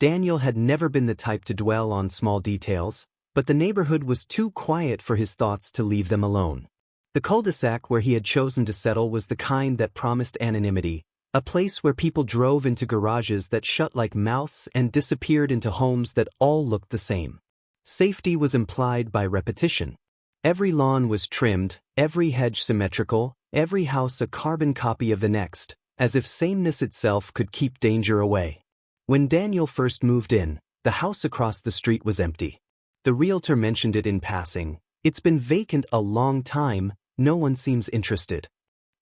Daniel had never been the type to dwell on small details, but the neighborhood was too quiet for his thoughts to leave them alone. The cul-de-sac where he had chosen to settle was the kind that promised anonymity, a place where people drove into garages that shut like mouths and disappeared into homes that all looked the same. Safety was implied by repetition. Every lawn was trimmed, every hedge symmetrical, every house a carbon copy of the next, as if sameness itself could keep danger away. When Daniel first moved in, the house across the street was empty. The realtor mentioned it in passing. "It's been vacant a long time, no one seems interested."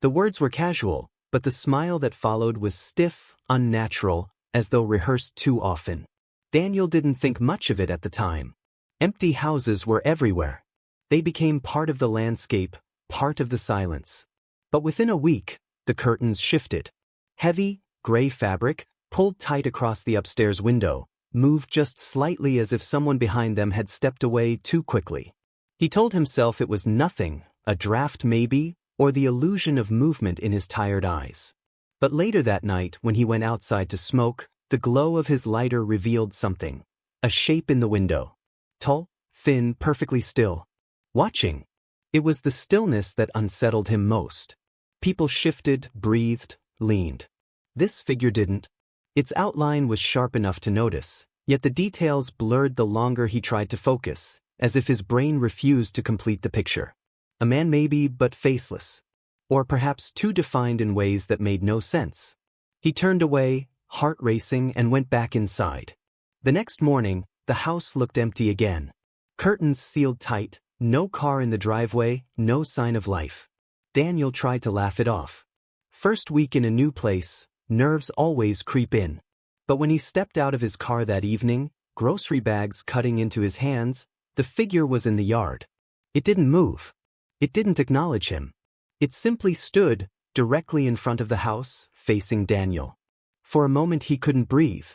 The words were casual, but the smile that followed was stiff, unnatural, as though rehearsed too often. Daniel didn't think much of it at the time. Empty houses were everywhere. They became part of the landscape, part of the silence. But within a week, the curtains shifted. Heavy, gray fabric, pulled tight across the upstairs window, moved just slightly as if someone behind them had stepped away too quickly. He told himself it was nothing, a draft maybe, or the illusion of movement in his tired eyes. But later that night, when he went outside to smoke, the glow of his lighter revealed something. A shape in the window. Tall, thin, perfectly still. Watching. It was the stillness that unsettled him most. People shifted, breathed, leaned. This figure didn't. Its outline was sharp enough to notice, yet the details blurred the longer he tried to focus, as if his brain refused to complete the picture. A man maybe, but faceless. Or perhaps too defined in ways that made no sense. He turned away, heart racing, and went back inside. The next morning, the house looked empty again. Curtains sealed tight, no car in the driveway, no sign of life. Daniel tried to laugh it off. First week in a new place, nerves always creep in. But when he stepped out of his car that evening, grocery bags cutting into his hands, the figure was in the yard. It didn't move. It didn't acknowledge him. It simply stood, directly in front of the house, facing Daniel. For a moment he couldn't breathe.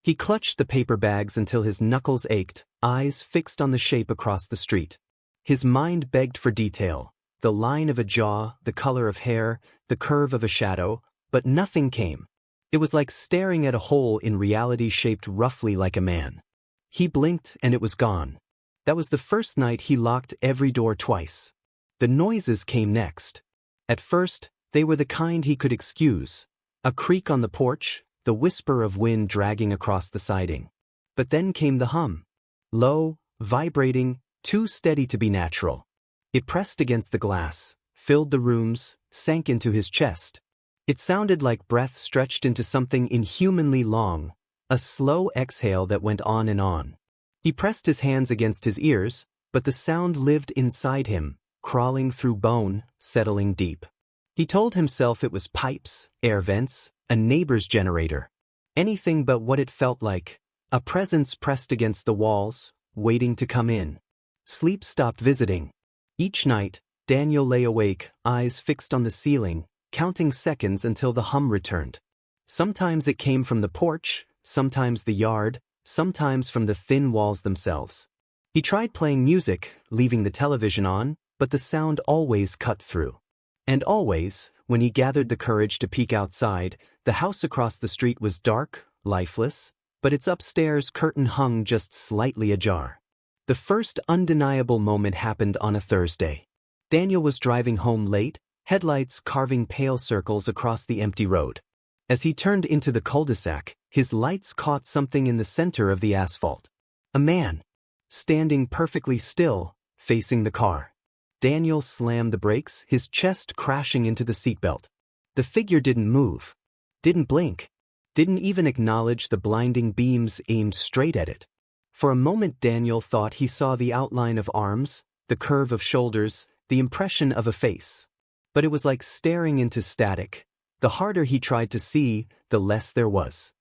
He clutched the paper bags until his knuckles ached, eyes fixed on the shape across the street. His mind begged for detail, the line of a jaw, the color of hair, the curve of a shadow, but nothing came. It was like staring at a hole in reality shaped roughly like a man. He blinked and it was gone. That was the first night he locked every door twice. The noises came next. At first, they were the kind he could excuse. A creak on the porch, the whisper of wind dragging across the siding. But then came the hum. Low, vibrating, too steady to be natural. It pressed against the glass, filled the rooms, sank into his chest. It sounded like breath stretched into something inhumanly long, a slow exhale that went on and on. He pressed his hands against his ears, but the sound lived inside him, crawling through bone, settling deep. He told himself it was pipes, air vents, a neighbor's generator. Anything but what it felt like. A presence pressed against the walls, waiting to come in. Sleep stopped visiting. Each night, Daniel lay awake, eyes fixed on the ceiling, counting seconds until the hum returned. Sometimes it came from the porch, sometimes the yard, sometimes from the thin walls themselves. He tried playing music, leaving the television on, but the sound always cut through. And always, when he gathered the courage to peek outside, the house across the street was dark, lifeless, but its upstairs curtain hung just slightly ajar. The first undeniable moment happened on a Thursday. Daniel was driving home late, headlights carving pale circles across the empty road. As he turned into the cul-de-sac, his lights caught something in the center of the asphalt. A man. Standing perfectly still, facing the car. Daniel slammed the brakes, his chest crashing into the seatbelt. The figure didn't move. Didn't blink. Didn't even acknowledge the blinding beams aimed straight at it. For a moment Daniel thought he saw the outline of arms, the curve of shoulders, the impression of a face. But it was like staring into static. The harder he tried to see, the less there was.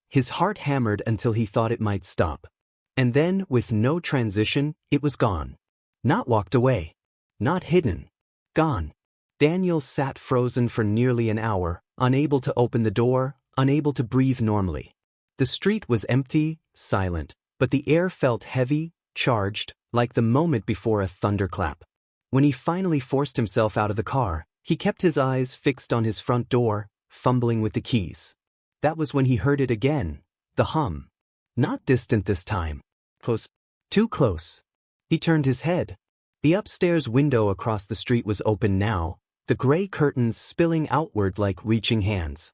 His heart hammered until he thought it might stop. And then, with no transition, it was gone. Not walked away. Not hidden. Gone. Daniel sat frozen for nearly an hour, unable to open the door, unable to breathe normally. The street was empty, silent, but the air felt heavy, charged, like the moment before a thunderclap. When he finally forced himself out of the car, he kept his eyes fixed on his front door, fumbling with the keys. That was when he heard it again, the hum. Not distant this time. Close. Too close. He turned his head. The upstairs window across the street was open now, the gray curtains spilling outward like reaching hands.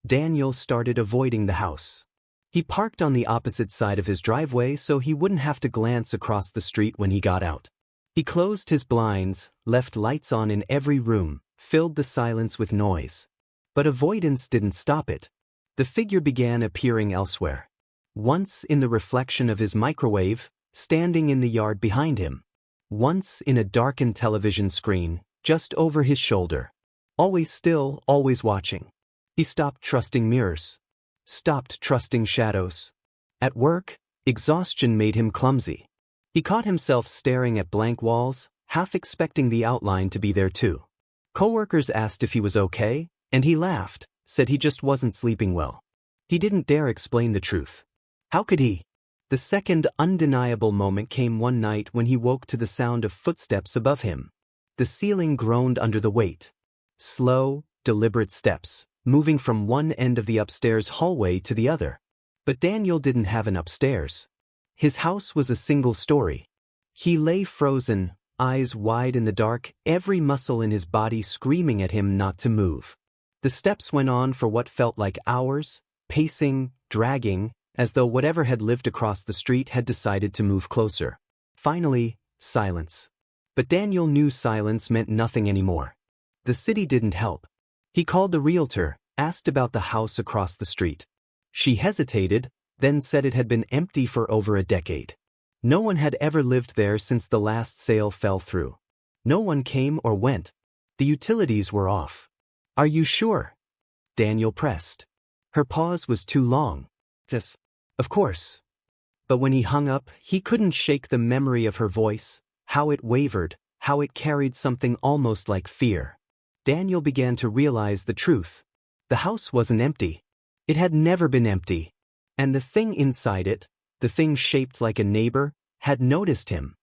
Daniel started avoiding the house. He parked on the opposite side of his driveway so he wouldn't have to glance across the street when he got out. He closed his blinds, left lights on in every room, filled the silence with noise. But avoidance didn't stop it. The figure began appearing elsewhere. Once in the reflection of his microwave, standing in the yard behind him. Once in a darkened television screen, just over his shoulder. Always still, always watching. He stopped trusting mirrors. Stopped trusting shadows. At work, exhaustion made him clumsy. He caught himself staring at blank walls, half expecting the outline to be there too. Coworkers asked if he was okay, and he laughed, said he just wasn't sleeping well. He didn't dare explain the truth. How could he? The second undeniable moment came one night when he woke to the sound of footsteps above him. The ceiling groaned under the weight. Slow, deliberate steps, moving from one end of the upstairs hallway to the other. But Daniel didn't have an upstairs. His house was a single story. He lay frozen, eyes wide in the dark, every muscle in his body screaming at him not to move. The steps went on for what felt like hours, pacing, dragging, as though whatever had lived across the street had decided to move closer. Finally, silence. But Daniel knew silence meant nothing anymore. The city didn't help. He called the realtor, asked about the house across the street. She hesitated, then said it had been empty for over a decade. No one had ever lived there since the last sale fell through. No one came or went. The utilities were off. Are you sure? Daniel pressed. Her pause was too long. Yes, of course. But when he hung up, he couldn't shake the memory of her voice, how it wavered, how it carried something almost like fear. Daniel began to realize the truth. The house wasn't empty. It had never been empty. And the thing inside it, the thing shaped like a neighbor, had noticed him.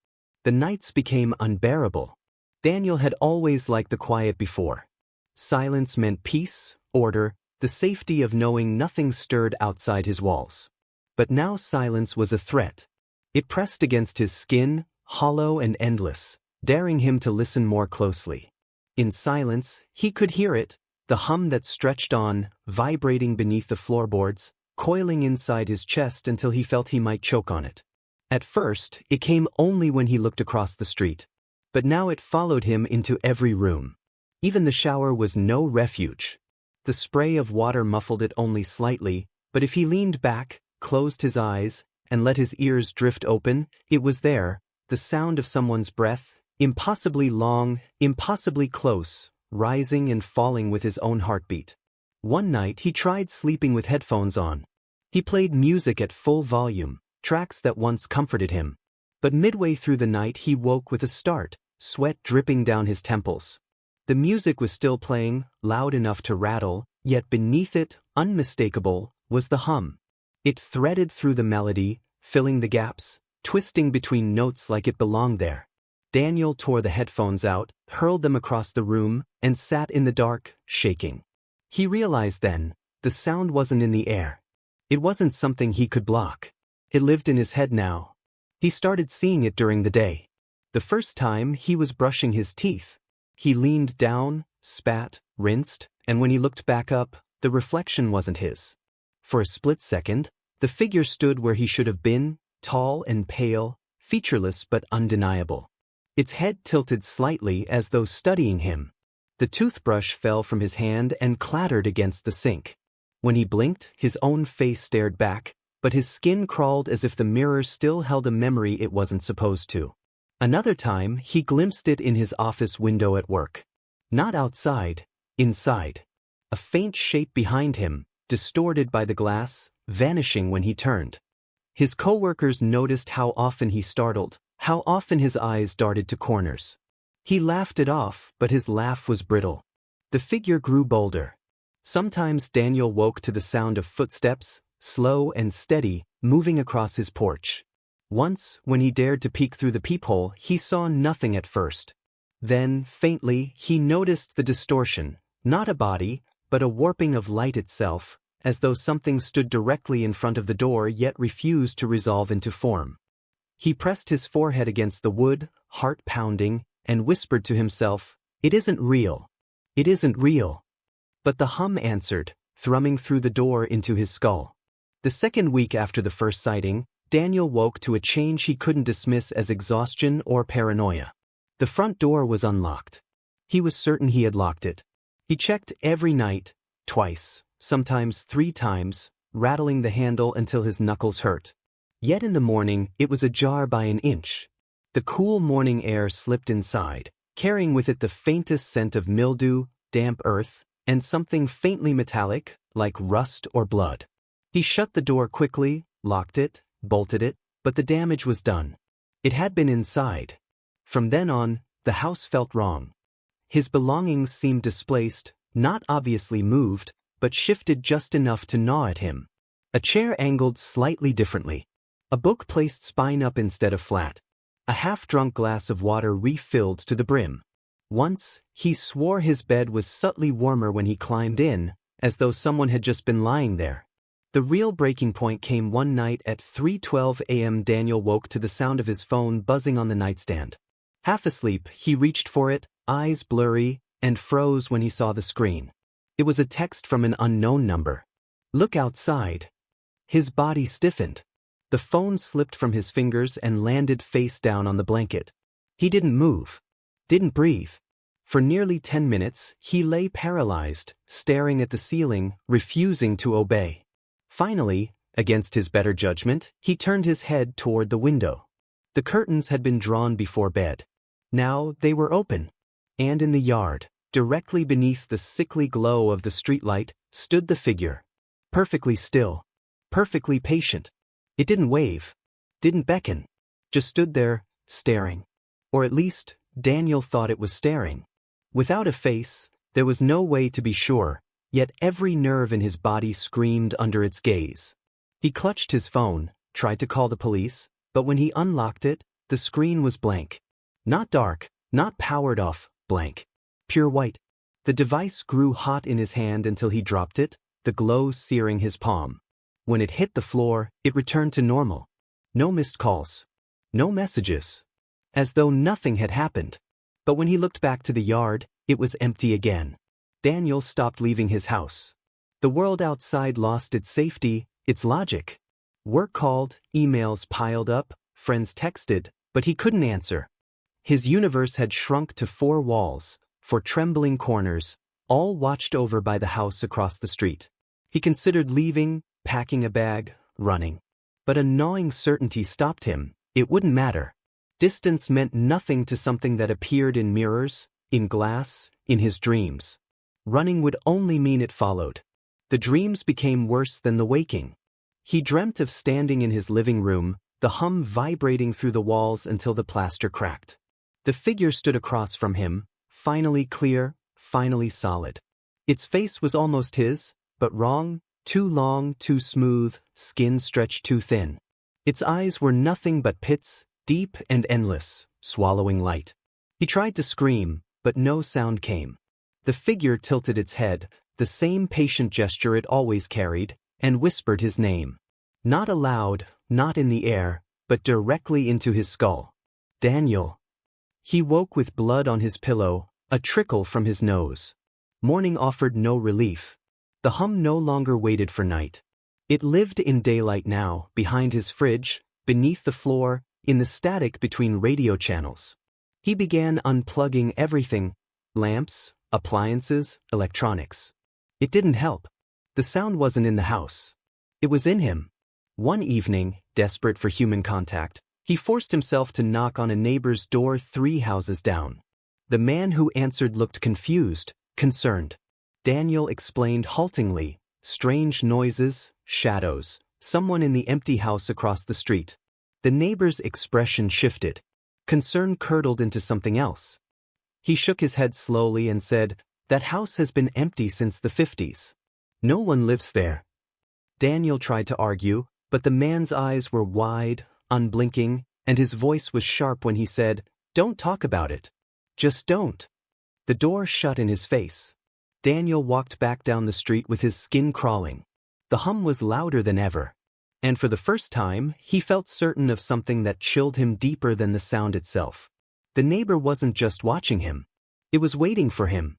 The nights became unbearable. Daniel had always liked the quiet before. Silence meant peace, order, the safety of knowing nothing stirred outside his walls. But now silence was a threat. It pressed against his skin, hollow and endless, daring him to listen more closely. In silence, he could hear it, the hum that stretched on, vibrating beneath the floorboards, coiling inside his chest until he felt he might choke on it. At first, it came only when he looked across the street. But now it followed him into every room. Even the shower was no refuge. The spray of water muffled it only slightly, but if he leaned back, closed his eyes, and let his ears drift open, it was there, the sound of someone's breath, impossibly long, impossibly close, rising and falling with his own heartbeat. One night he tried sleeping with headphones on. He played music at full volume, tracks that once comforted him. But midway through the night he woke with a start, sweat dripping down his temples. The music was still playing, loud enough to rattle, yet beneath it, unmistakable, was the hum. It threaded through the melody, filling the gaps, twisting between notes like it belonged there. Daniel tore the headphones out, hurled them across the room, and sat in the dark, shaking. He realized then, the sound wasn't in the air. It wasn't something he could block. It lived in his head now. He started seeing it during the day. The first time he was brushing his teeth. He leaned down, spat, rinsed, and when he looked back up, the reflection wasn't his. For a split second, the figure stood where he should have been, tall and pale, featureless but undeniable. Its head tilted slightly as though studying him. The toothbrush fell from his hand and clattered against the sink. When he blinked, his own face stared back, but his skin crawled as if the mirror still held a memory it wasn't supposed to. Another time, he glimpsed it in his office window at work. Not outside, inside. A faint shape behind him, distorted by the glass, vanishing when he turned. His coworkers noticed how often he startled, how often his eyes darted to corners. He laughed it off, but his laugh was brittle. The figure grew bolder. Sometimes Daniel woke to the sound of footsteps, slow and steady, moving across his porch. Once, when he dared to peek through the peephole, he saw nothing at first. Then, faintly, he noticed the distortion, not a body, but a warping of light itself, as though something stood directly in front of the door yet refused to resolve into form. He pressed his forehead against the wood, heart pounding, and whispered to himself, "It isn't real. It isn't real." But the hum answered, thrumming through the door into his skull. The second week after the first sighting, Daniel woke to a change he couldn't dismiss as exhaustion or paranoia. The front door was unlocked. He was certain he had locked it. He checked every night, twice, sometimes 3 times, rattling the handle until his knuckles hurt. Yet in the morning, it was ajar by an inch. The cool morning air slipped inside, carrying with it the faintest scent of mildew, damp earth, and something faintly metallic, like rust or blood. He shut the door quickly, locked it, bolted it, but the damage was done. It had been inside. From then on, the house felt wrong. His belongings seemed displaced, not obviously moved, but shifted just enough to gnaw at him. A chair angled slightly differently. A book placed spine up instead of flat. A half-drunk glass of water refilled to the brim. Once, he swore his bed was subtly warmer when he climbed in, as though someone had just been lying there. The real breaking point came one night at 3:12 a.m. Daniel woke to the sound of his phone buzzing on the nightstand. Half asleep, he reached for it, eyes blurry, and froze when he saw the screen. It was a text from an unknown number. "Look outside." His body stiffened. The phone slipped from his fingers and landed face down on the blanket. He didn't move. Didn't breathe. For nearly 10 minutes, he lay paralyzed, staring at the ceiling, refusing to obey. Finally, against his better judgment, he turned his head toward the window. The curtains had been drawn before bed. Now they were open. And in the yard, directly beneath the sickly glow of the streetlight, stood the figure. Perfectly still. Perfectly patient. It didn't wave. Didn't beckon. Just stood there, staring. Or at least, Daniel thought it was staring. Without a face, there was no way to be sure, yet every nerve in his body screamed under its gaze. He clutched his phone, tried to call the police, but when he unlocked it, the screen was blank. Not dark, not powered off, blank. Pure white. The device grew hot in his hand until he dropped it, the glow searing his palm. When it hit the floor, it returned to normal. No missed calls. No messages. As though nothing had happened. But when he looked back to the yard, it was empty again. Daniel stopped leaving his house. The world outside lost its safety, its logic. Work called, emails piled up, friends texted, but he couldn't answer. His universe had shrunk to 4 walls, 4 trembling corners, all watched over by the house across the street. He considered leaving, packing a bag, running. But a gnawing certainty stopped him. It wouldn't matter. Distance meant nothing to something that appeared in mirrors, in glass, in his dreams. Running would only mean it followed. The dreams became worse than the waking. He dreamt of standing in his living room, the hum vibrating through the walls until the plaster cracked. The figure stood across from him, finally clear, finally solid. Its face was almost his, but wrong, too long, too smooth, skin stretched too thin. Its eyes were nothing but pits, deep and endless, swallowing light. He tried to scream, but no sound came. The figure tilted its head, the same patient gesture it always carried, and whispered his name. Not aloud, not in the air, but directly into his skull. Daniel. He woke with blood on his pillow, a trickle from his nose. Morning offered no relief. The hum no longer waited for night. It lived in daylight now, behind his fridge, beneath the floor, in the static between radio channels. He began unplugging everything, lamps, appliances, electronics. It didn't help. The sound wasn't in the house. It was in him. One evening, desperate for human contact, he forced himself to knock on a neighbor's door 3 houses down. The man who answered looked confused, concerned. Daniel explained haltingly, strange noises, shadows, someone in the empty house across the street. The neighbor's expression shifted. Concern curdled into something else. He shook his head slowly and said, "That house has been empty since the 50s. No one lives there." Daniel tried to argue, but the man's eyes were wide, unblinking, and his voice was sharp when he said, "Don't talk about it. Just don't." The door shut in his face. Daniel walked back down the street with his skin crawling. The hum was louder than ever. And for the first time, he felt certain of something that chilled him deeper than the sound itself. The neighbor wasn't just watching him. It was waiting for him.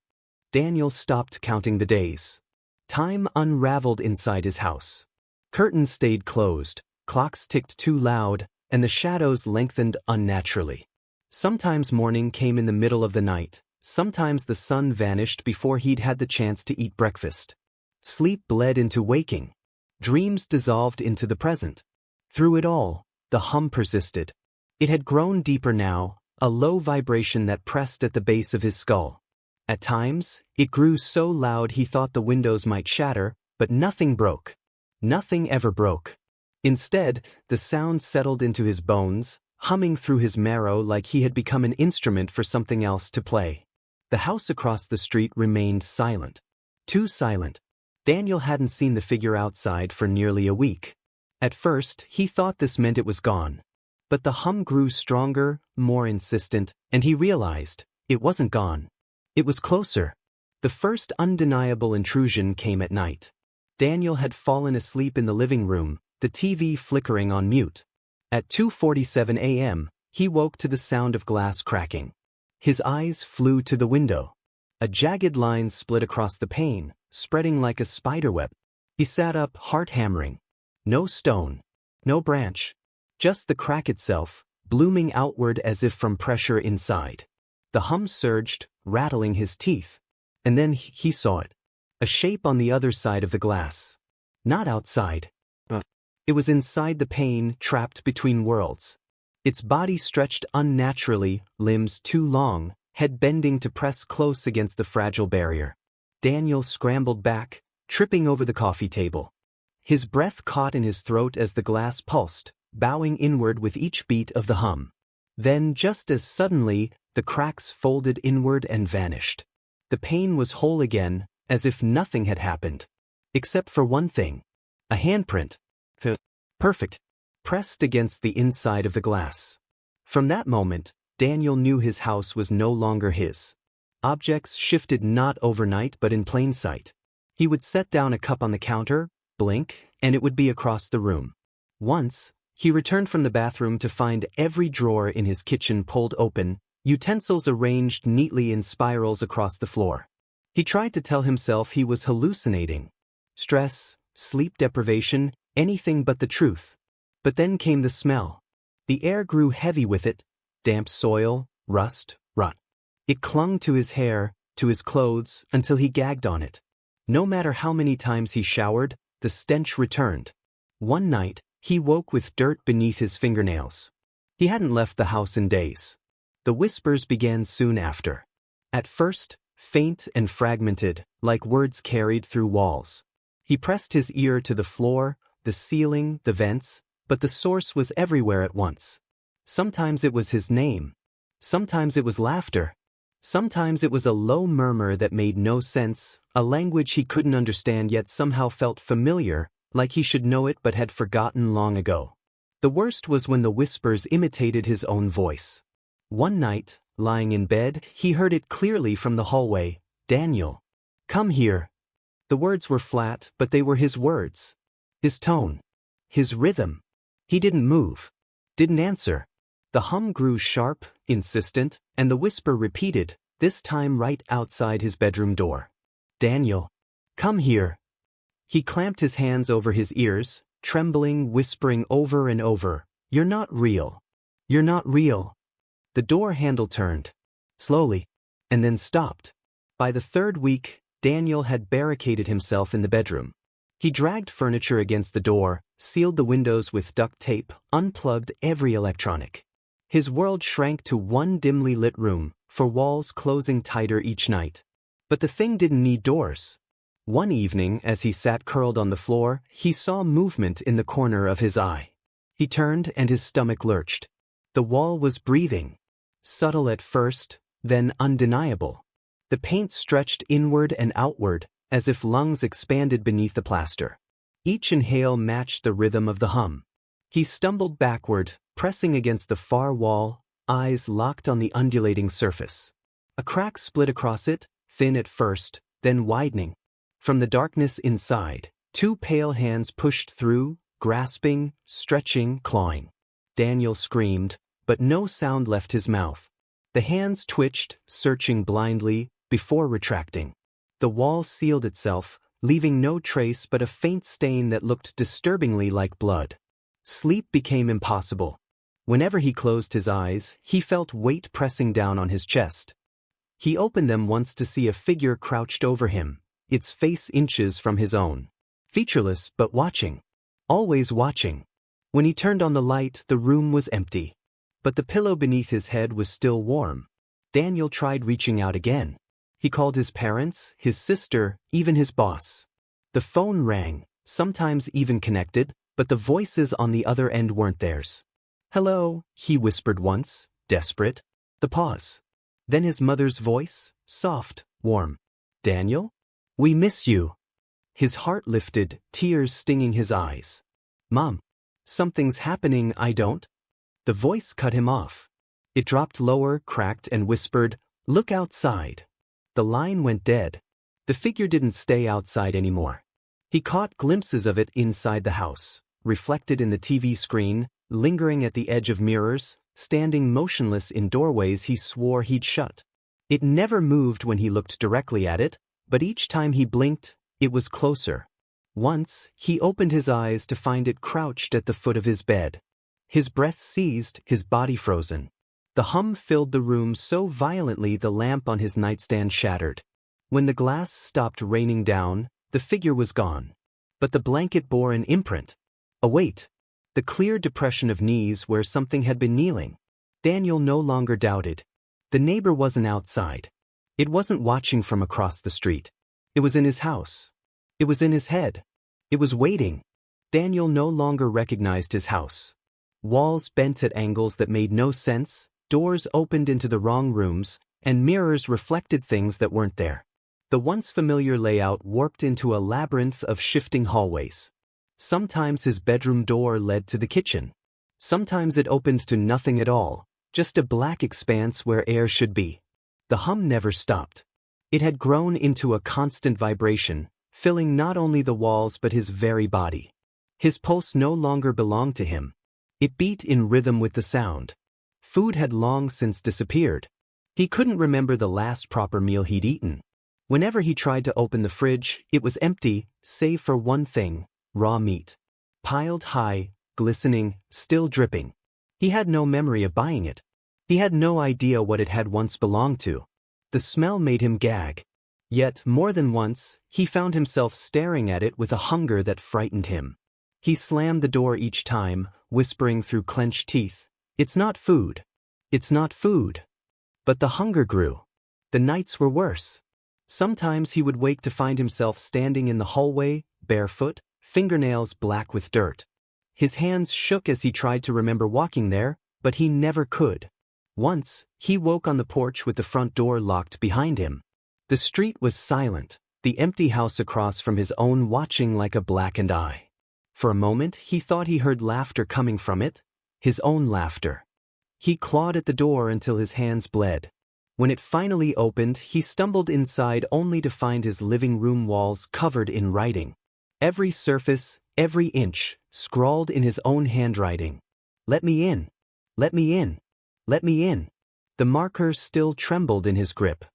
Daniel stopped counting the days. Time unraveled inside his house. Curtains stayed closed, clocks ticked too loud, and the shadows lengthened unnaturally. Sometimes morning came in the middle of the night, sometimes the sun vanished before he'd had the chance to eat breakfast. Sleep bled into waking. Dreams dissolved into the present. Through it all, the hum persisted. It had grown deeper now, a low vibration that pressed at the base of his skull. At times, it grew so loud he thought the windows might shatter, but nothing broke. Nothing ever broke. Instead, the sound settled into his bones, humming through his marrow like he had become an instrument for something else to play. The house across the street remained silent. Too silent. Daniel hadn't seen the figure outside for nearly a week. At first, he thought this meant it was gone. But the hum grew stronger, more insistent, and he realized it wasn't gone. It was closer. The first undeniable intrusion came at night. Daniel had fallen asleep in the living room, the TV flickering on mute. At 2:47 a.m., he woke to the sound of glass cracking. His eyes flew to the window. A jagged line split across the pane, spreading like a spiderweb. He sat up, heart hammering. No stone. No branch. Just the crack itself, blooming outward as if from pressure inside. The hum surged, rattling his teeth. And then he saw it. A shape on the other side of the glass. Not outside. It was inside the pane, trapped between worlds. Its body stretched unnaturally, limbs too long, head bending to press close against the fragile barrier. Daniel scrambled back, tripping over the coffee table. His breath caught in his throat as the glass pulsed, bowing inward with each beat of the hum. Then, just as suddenly, the cracks folded inward and vanished. The pane was whole again, as if nothing had happened. Except for one thing. A handprint. Perfect. Pressed against the inside of the glass. From that moment, Daniel knew his house was no longer his. Objects shifted not overnight but in plain sight. He would set down a cup on the counter, blink, and it would be across the room. Once, he returned from the bathroom to find every drawer in his kitchen pulled open, utensils arranged neatly in spirals across the floor. He tried to tell himself he was hallucinating. Stress, sleep deprivation, anything but the truth. But then came the smell. The air grew heavy with it, damp soil, rust, rot. It clung to his hair, to his clothes, until he gagged on it. No matter how many times he showered, the stench returned. One night, he woke with dirt beneath his fingernails. He hadn't left the house in days. The whispers began soon after. At first, faint and fragmented, like words carried through walls. He pressed his ear to the floor, the ceiling, the vents, but the source was everywhere at once. Sometimes it was his name. Sometimes it was laughter. Sometimes it was a low murmur that made no sense, a language he couldn't understand yet somehow felt familiar, like he should know it but had forgotten long ago. The worst was when the whispers imitated his own voice. One night, lying in bed, he heard it clearly from the hallway. "Daniel, come here." The words were flat, but they were his words. His tone. His rhythm. He didn't move. Didn't answer. The hum grew sharp, insistent, and the whisper repeated, this time right outside his bedroom door. "Daniel, come here." He clamped his hands over his ears, trembling, whispering over and over, "You're not real. You're not real." The door handle turned. Slowly. And then stopped. By the third week, Daniel had barricaded himself in the bedroom. He dragged furniture against the door, sealed the windows with duct tape, unplugged every electronic. His world shrank to one dimly lit room, for walls closing tighter each night. But the thing didn't need doors. One evening, as he sat curled on the floor, he saw movement in the corner of his eye. He turned and his stomach lurched. The wall was breathing. Subtle at first, then undeniable. The paint stretched inward and outward, as if lungs expanded beneath the plaster. Each inhale matched the rhythm of the hum. He stumbled backward, pressing against the far wall, eyes locked on the undulating surface. A crack split across it, thin at first, then widening. From the darkness inside, Two pale hands pushed through, grasping, stretching, clawing. Daniel screamed, but no sound left his mouth. The hands twitched, searching blindly, before retracting. The wall sealed itself, leaving no trace but a faint stain that looked disturbingly like blood. Sleep became impossible. Whenever he closed his eyes, he felt weight pressing down on his chest. He opened them once to see a figure crouched over him, its face inches from his own. Featureless but watching. Always watching. When he turned on the light, the room was empty. But the pillow beneath his head was still warm. Daniel tried reaching out again. He called his parents, his sister, even his boss. The phone rang, sometimes even connected, but the voices on the other end weren't theirs. "Hello," he whispered once, desperate. The pause. Then his mother's voice, soft, warm. "Daniel? We miss you." His heart lifted, tears stinging his eyes. "Mom, something's happening, I don't." The voice cut him off. It dropped lower, cracked, and whispered, "Look outside." The line went dead. The figure didn't stay outside anymore. He caught glimpses of it inside the house, reflected in the TV screen, lingering at the edge of mirrors, standing motionless in doorways he swore he'd shut. It never moved when he looked directly at it, but each time he blinked, it was closer. Once, he opened his eyes to find it crouched at the foot of his bed. His breath seized, his body frozen. The hum filled the room so violently the lamp on his nightstand shattered. When the glass stopped raining down, the figure was gone. But the blanket bore an imprint. A weight. The clear depression of knees where something had been kneeling. Daniel no longer doubted. The neighbor wasn't outside. It wasn't watching from across the street. It was in his house. It was in his head. It was waiting. Daniel no longer recognized his house. Walls bent at angles that made no sense, doors opened into the wrong rooms, and mirrors reflected things that weren't there. The once familiar layout warped into a labyrinth of shifting hallways. Sometimes his bedroom door led to the kitchen. Sometimes it opened to nothing at all, just a black expanse where air should be. The hum never stopped. It had grown into a constant vibration, filling not only the walls but his very body. His pulse no longer belonged to him. It beat in rhythm with the sound. Food had long since disappeared. He couldn't remember the last proper meal he'd eaten. Whenever he tried to open the fridge, it was empty, save for one thing: raw meat. Piled high, glistening, still dripping. He had no memory of buying it. He had no idea what it had once belonged to. The smell made him gag. Yet, more than once, he found himself staring at it with a hunger that frightened him. He slammed the door each time, whispering through clenched teeth, "It's not food. It's not food." But the hunger grew. The nights were worse. Sometimes he would wake to find himself standing in the hallway, barefoot, fingernails black with dirt. His hands shook as he tried to remember walking there, but he never could. Once, he woke on the porch with the front door locked behind him. The street was silent, the empty house across from his own watching like a blackened eye. For a moment, he thought he heard laughter coming from it, his own laughter. He clawed at the door until his hands bled. When it finally opened, he stumbled inside only to find his living room walls covered in writing. Every surface, every inch, scrawled in his own handwriting. "Let me in. Let me in. Let me in." The marker still trembled in his grip.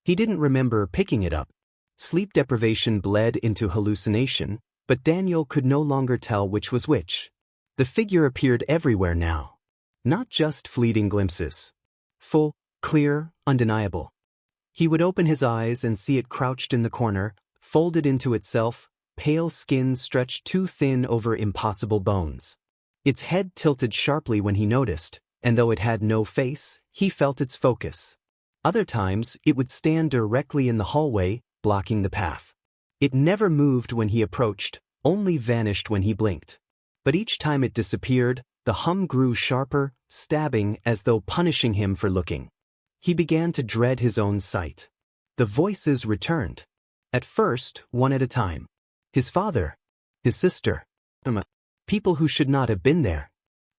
He didn't remember picking it up. Sleep deprivation bled into hallucination, but Daniel could no longer tell which was which. The figure appeared everywhere now. Not just fleeting glimpses. Full, clear, undeniable. He would open his eyes and see it crouched in the corner, folded into itself, pale skin stretched too thin over impossible bones. Its head tilted sharply when he noticed, and though it had no face, he felt its focus. Other times, it would stand directly in the hallway, blocking the path. It never moved when he approached, only vanished when he blinked. But each time it disappeared, the hum grew sharper, stabbing as though punishing him for looking. He began to dread his own sight. The voices returned. At first, one at a time. His father. His sister. People who should not have been there.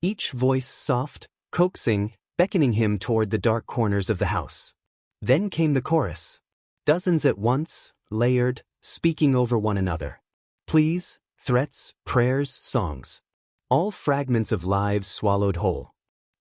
Each voice soft, coaxing, beckoning him toward the dark corners of the house. Then came the chorus. Dozens at once, layered, speaking over one another. Pleas, threats, prayers, songs. All fragments of lives swallowed whole.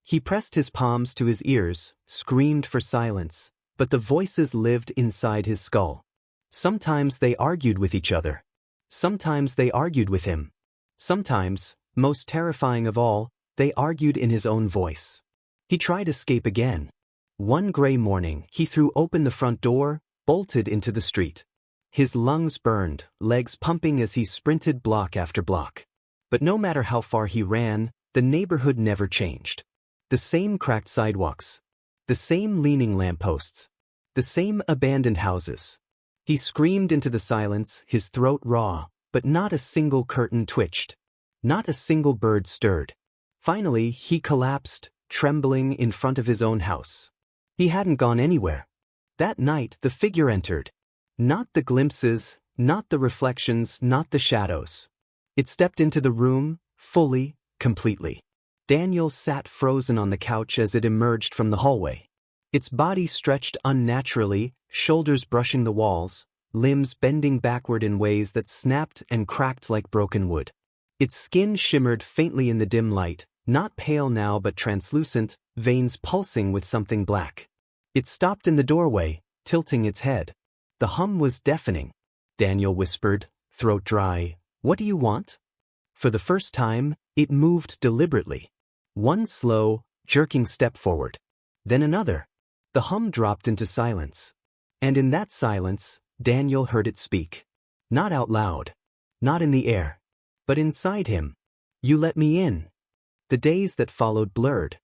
He pressed his palms to his ears, screamed for silence, but the voices lived inside his skull. Sometimes they argued with each other. Sometimes they argued with him. Sometimes, most terrifying of all, they argued in his own voice. He tried escape again. One gray morning, he threw open the front door, bolted into the street. His lungs burned, legs pumping as he sprinted block after block. But no matter how far he ran, the neighborhood never changed. The same cracked sidewalks. The same leaning lampposts. The same abandoned houses. He screamed into the silence, his throat raw, but not a single curtain twitched. Not a single bird stirred. Finally, he collapsed, trembling in front of his own house. He hadn't gone anywhere. That night, the figure entered. Not the glimpses, not the reflections, not the shadows. It stepped into the room, fully, completely. Daniel sat frozen on the couch as it emerged from the hallway. Its body stretched unnaturally, shoulders brushing the walls, limbs bending backward in ways that snapped and cracked like broken wood. Its skin shimmered faintly in the dim light, not pale now but translucent, veins pulsing with something black. It stopped in the doorway, tilting its head. The hum was deafening. Daniel whispered, throat dry, "What do you want?" For the first time, it moved deliberately. One slow, jerking step forward. Then another. The hum dropped into silence. And in that silence, Daniel heard it speak. Not out loud. Not in the air. But inside him. "You let me in." The days that followed blurred.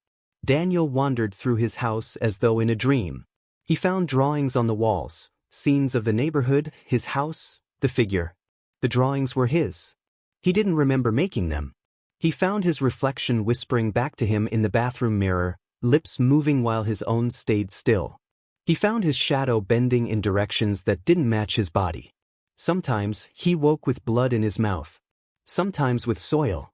Daniel wandered through his house as though in a dream. He found drawings on the walls, scenes of the neighborhood, his house, the figure. The drawings were his. He didn't remember making them. He found his reflection whispering back to him in the bathroom mirror, lips moving while his own stayed still. He found his shadow bending in directions that didn't match his body. Sometimes, he woke with blood in his mouth. Sometimes with soil.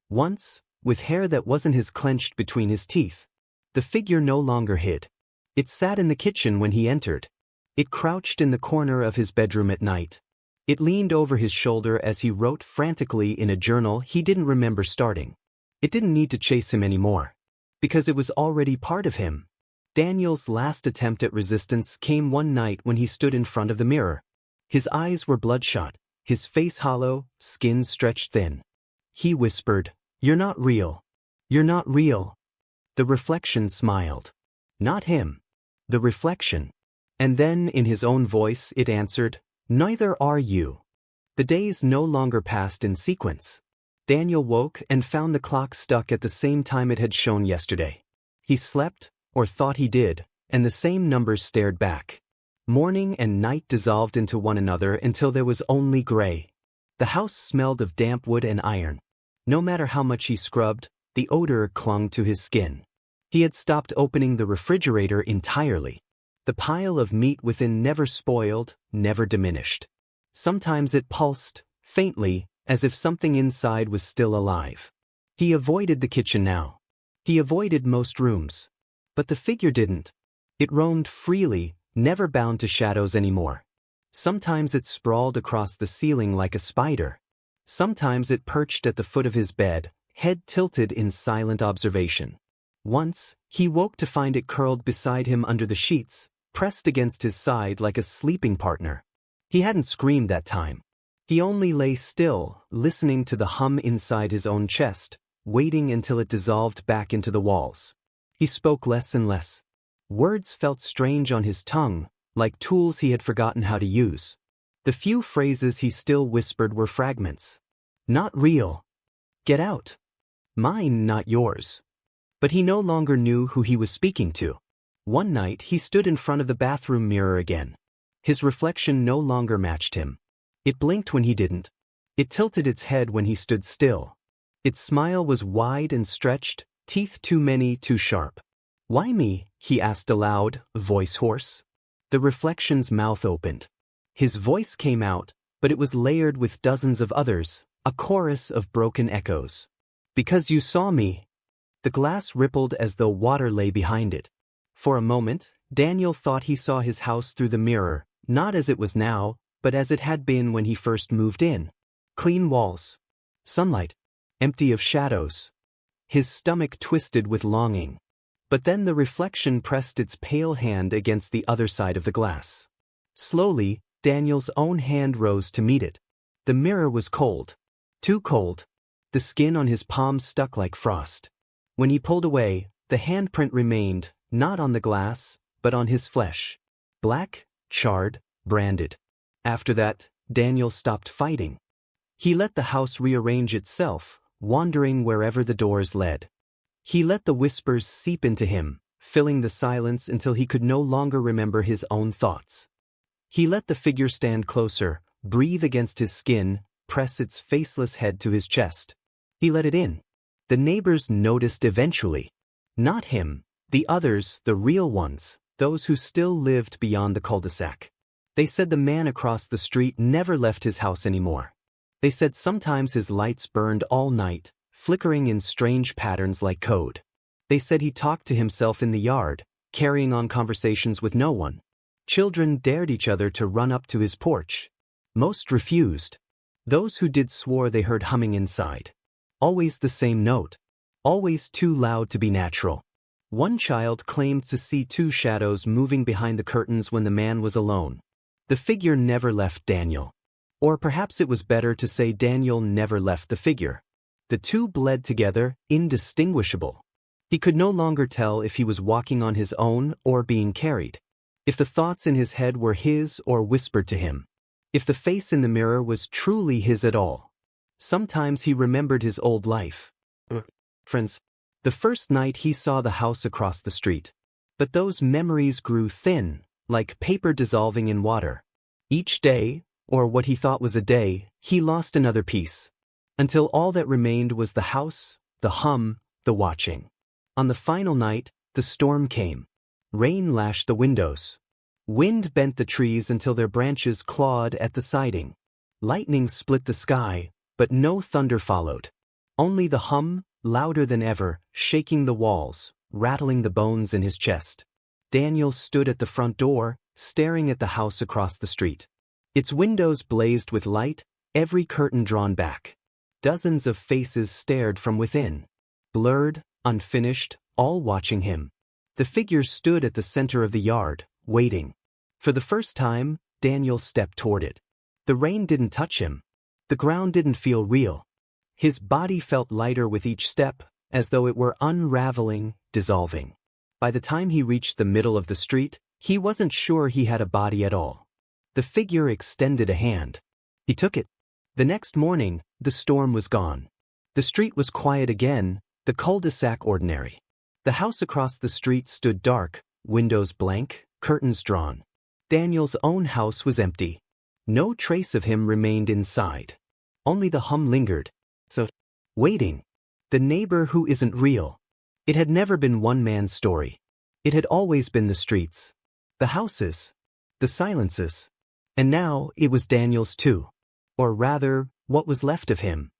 Once, with hair that wasn't his clenched between his teeth. The figure no longer hid. It sat in the kitchen when he entered. It crouched in the corner of his bedroom at night. It leaned over his shoulder as he wrote frantically in a journal he didn't remember starting. It didn't need to chase him anymore. Because it was already part of him. Daniel's last attempt at resistance came one night when he stood in front of the mirror. His eyes were bloodshot, his face hollow, skin stretched thin. He whispered, "You're not real. You're not real." The reflection smiled. Not him. The reflection. And then, in his own voice, it answered, "Neither are you." The days no longer passed in sequence. Daniel woke and found the clock stuck at the same time it had shown yesterday. He slept, or thought he did, and the same numbers stared back. Morning and night dissolved into one another until there was only gray. The house smelled of damp wood and iron. No matter how much he scrubbed, the odor clung to his skin. He had stopped opening the refrigerator entirely. The pile of meat within never spoiled, never diminished. Sometimes it pulsed, faintly, as if something inside was still alive. He avoided the kitchen now. He avoided most rooms. But the figure didn't. It roamed freely, never bound to shadows anymore. Sometimes it sprawled across the ceiling like a spider. Sometimes it perched at the foot of his bed, head tilted in silent observation. Once, he woke to find it curled beside him under the sheets, pressed against his side like a sleeping partner. He hadn't screamed that time. He only lay still, listening to the hum inside his own chest, waiting until it dissolved back into the walls. He spoke less and less. Words felt strange on his tongue, like tools he had forgotten how to use. The few phrases he still whispered were fragments. "Not real. Get out. Mine, not yours." But he no longer knew who he was speaking to. One night he stood in front of the bathroom mirror again. His reflection no longer matched him. It blinked when he didn't. It tilted its head when he stood still. Its smile was wide and stretched, teeth too many, too sharp. "Why me?" he asked aloud, voice hoarse. The reflection's mouth opened. His voice came out, but it was layered with dozens of others, a chorus of broken echoes. "Because you saw me." The glass rippled as though water lay behind it. For a moment, Daniel thought he saw his house through the mirror, not as it was now, but as it had been when he first moved in. Clean walls. Sunlight. Empty of shadows. His stomach twisted with longing. But then the reflection pressed its pale hand against the other side of the glass. Slowly, Daniel's own hand rose to meet it. The mirror was cold. Too cold. The skin on his palm stuck like frost. When he pulled away, the handprint remained, not on the glass, but on his flesh. Black, charred, branded. After that, Daniel stopped fighting. He let the house rearrange itself, wandering wherever the doors led. He let the whispers seep into him, filling the silence until he could no longer remember his own thoughts. He let the figure stand closer, breathe against his skin, press its faceless head to his chest. He let it in. The neighbors noticed eventually. Not him, the others, the real ones, those who still lived beyond the cul-de-sac. They said the man across the street never left his house anymore. They said sometimes his lights burned all night, flickering in strange patterns like code. They said he talked to himself in the yard, carrying on conversations with no one. Children dared each other to run up to his porch. Most refused. Those who did swore they heard humming inside. Always the same note. Always too loud to be natural. One child claimed to see two shadows moving behind the curtains when the man was alone. The figure never left Daniel. Or perhaps it was better to say Daniel never left the figure. The two bled together, indistinguishable. He could no longer tell if he was walking on his own or being carried. If the thoughts in his head were his or whispered to him. If the face in the mirror was truly his at all. Sometimes he remembered his old life. Friends. The first night he saw the house across the street. But those memories grew thin, like paper dissolving in water. Each day, or what he thought was a day, he lost another piece. Until all that remained was the house, the hum, the watching. On the final night, the storm came. Rain lashed the windows. Wind bent the trees until their branches clawed at the siding. Lightning split the sky, but no thunder followed. Only the hum, louder than ever, shaking the walls, rattling the bones in his chest. Daniel stood at the front door, staring at the house across the street. Its windows blazed with light, every curtain drawn back. Dozens of faces stared from within. Blurred, unfinished, all watching him. The figure stood at the center of the yard, waiting. For the first time, Daniel stepped toward it. The rain didn't touch him. The ground didn't feel real. His body felt lighter with each step, as though it were unraveling, dissolving. By the time he reached the middle of the street, he wasn't sure he had a body at all. The figure extended a hand. He took it. The next morning, the storm was gone. The street was quiet again, the cul-de-sac ordinary. The house across the street stood dark, windows blank, curtains drawn. Daniel's own house was empty. No trace of him remained inside. Only the hum lingered. So, waiting. The neighbor who isn't real. It had never been one man's story. It had always been the streets. The houses. The silences. And now it was Daniel's too. Or rather, what was left of him.